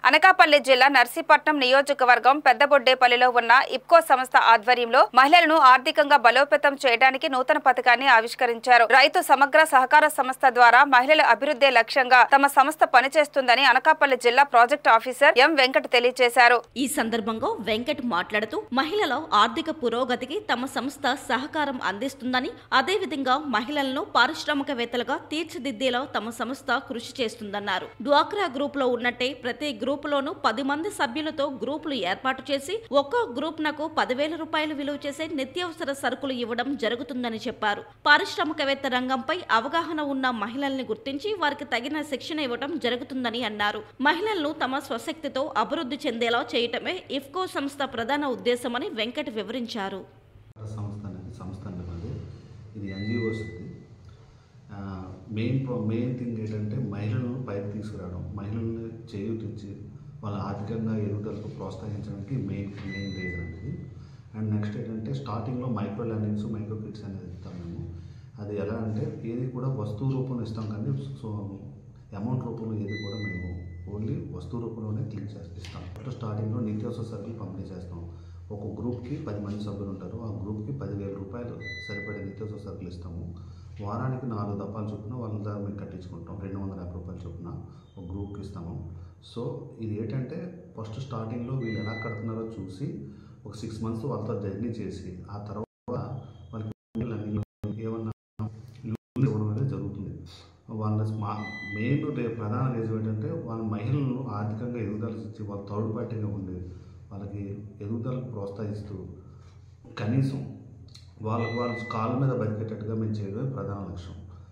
అనకాపల్లి జిల్లా నర్సీపట్నం నియోజకవర్గం పెద్దబొడ్డేపల్లిలో ఉన్న ఇప్కో సంస్థ ఆధ్వర్యంలో మహిళలను ఆర్థికంగా బలోపేతం చేయడానికి నూతన పథకాన్ని ఆవిష్కరించారు. రైతు సమగ్ర సహకార సంస్థ ద్వారా మహిళల అభివృద్ధి లక్ష్యంగా తమ సంస్థ పనిచేస్తుందని అనకాపల్లి జిల్లా ప్రాజెక్టు ఆఫీసర్ ఎం వెంకట్ తెలియజేశారు. ఈ సందర్భంగా వెంకట్ మాట్లాడుతూ మహిళల ఆర్థిక పురోగతికి తమ సంస్థ సహకారం అందిస్తుందని, అదేవిధంగా మహిళలను పారిశ్రామికవేత్తలుగా తీర్చిదిద్దేలా తమ సంస్థ కృషి చేస్తుందన్నారు. డ్వాక్రా గ్రూప్ లో ఉన్నట్టే ప్రతి గ్రూపులోనూ 10 మంది సభ్యులతో గ్రూపులు ఏర్పాటు చేసి ఒక్కో గ్రూప్ నకు 10,000 రూపాయలు విలువ చేసే నిత్యావసర సరుకులు ఇవ్వడం జరుగుతుందని చెప్పారు. పారిశ్రామికవేత్త రంగంపై అవగాహన ఉన్న మహిళల్ని గుర్తించి వారికి తగిన శిక్షణ ఇవ్వడం జరుగుతుందని అన్నారు. మహిళలను తమ స్వశక్తితో అభివృద్ధి చెందేలా చేయటమే ఇఫ్కో సంస్థ ప్రధాన ఉద్దేశమని వెంకట్ వివరించారు. మెయిన్ థింగ్ ఏంటంటే మహిళలను పైకి తీసుకురావడం, మహిళలను చేయూతిచ్చి వాళ్ళ ఆర్థికంగా ఎదుగుదలకు ప్రోత్సహించడానికి మెయిన్ రీజన్ అనేది. అండ్ నెక్స్ట్ ఏంటంటే స్టార్టింగ్లో మైక్రో లెర్నింగ్స్, మైక్రో కిట్స్ అనేది ఇస్తాం మేము. అది ఎలా అంటే ఏది కూడా వస్తువు రూపంలో ఇస్తాం, కానీ సో అమౌంట్ రూపంలో ఏది కూడా మేము ఓన్లీ వస్తువు రూపంలోనే క్లిక్ చేసి ఇస్తాం. స్టార్టింగ్లో నిత్యావసర సరుకులు పంపిణీ చేస్తాం. ఒక గ్రూప్కి 10 మంది సభ్యులు ఉంటారు. ఆ గ్రూప్కి 10,000 రూపాయలు సరిపడే నిత్యావసర సరుకులు ఇస్తాము. వారానికి 4 దఫాలు చొప్పున వాళ్ళ ద్వారా మేము కట్టించుకుంటాం. 250 రూపాయలు చొప్పున ఒక గ్రూప్కి ఇస్తాము. సో ఇది ఏంటంటే ఫస్ట్ స్టార్టింగ్లో వీళ్ళు ఎలా కడుతున్నారో చూసి ఒక 6 మంత్స్ వాళ్ళతో జర్నీ చేసి ఆ తర్వాత వాళ్ళకి ఏమన్నా ఇవ్వడం అనేది జరుగుతుంది. వాళ్ళ మెయిన్ ప్రధాన రీజన్ ఏంటంటే వాళ్ళ మహిళలను ఆర్థికంగా ఎదుగుదల ఇచ్చి వాళ్ళ థర్డ్ పార్టీగా ఉండి వాళ్ళకి ఎదుగుదలకు ప్రోత్సహిస్తూ కనీసం వాళ్ళ కాళ్ళ మీద బతికేటట్టుగా మేము చేయడమే ప్రధాన లక్ష్యం.